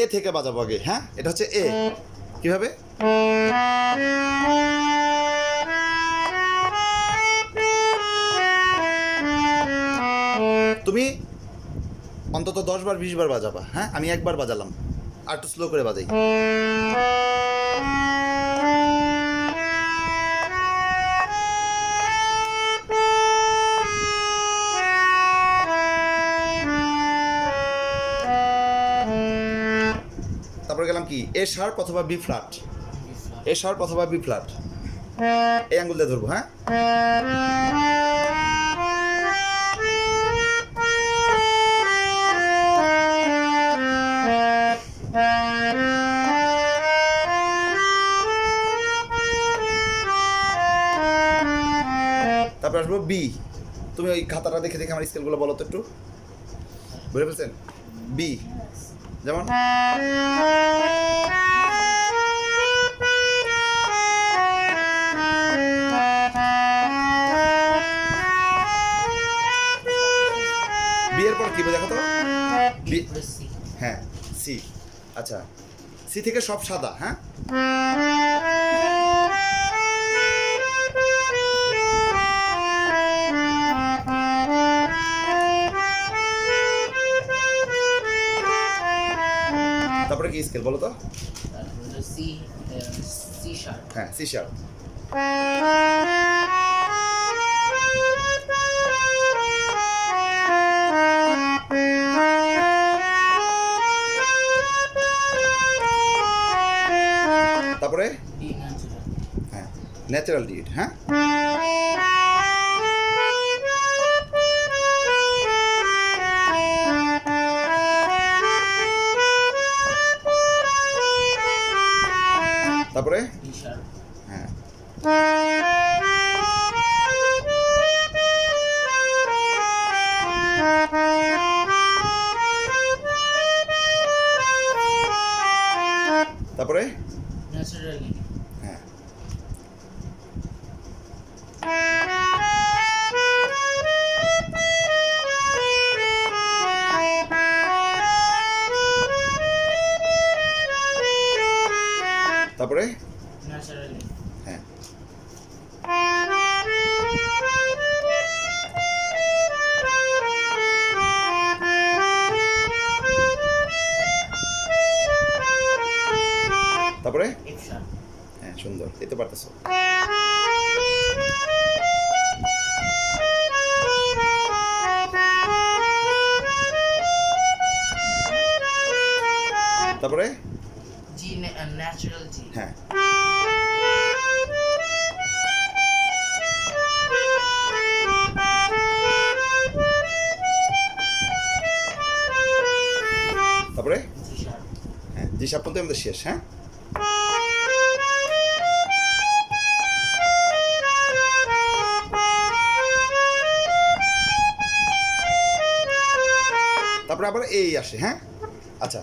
এ থেকে বাজাবো আগে। হ্যাঁ, এটা হচ্ছে এ। কিভাবে? তুমি অন্তত 10 বার 20 বার বাজাবা। হ্যাঁ, আমি একবার বাজালাম, আর একটু স্লো করে বাজাই। তারপরে গেলাম কি, এ শার্প অথবা বি ফ্ল্যাট। এ শার্প অথবা বি ফ্ল্যাট, এই আঙ্গুল দিয়ে ধরবো। হ্যাঁ, তারপরে আসবো বি। তুমি ওই খাতাটা দেখে দেখে আমার স্কেলগুলো বলো তো একটু, বুঝে ফেলছেন? বি যেমন বি এর পর কি দেখো তো, বি, হ্যাঁ সি। আচ্ছা, সি থেকে সব সাদা। হ্যাঁ, তারপরে কি স্কেল বলো তো? C sharp. হ্যাঁ, সি শার্প। তারপরে হ্যাঁ, ন্যাচারাল ডিড। হ্যাঁ, তারপরে হ্যাঁ, তারপরে ন্যাচারালি। হ্যাঁ, তারপরে ন্যাচারালি। হ্যাঁ, তারপরে এফ শার্প। হ্যাঁ, সুন্দর, এই তো পারতেছো। তারপরে জি ন্যাচারাল জি। হ্যাঁ, তারপরে জি শার্প। হ্যাঁ, জি শার্প পর্যন্ত আমাদের শেষ। হ্যাঁ, তারপরে আবার এই আসে। হ্যাঁ, আচ্ছা।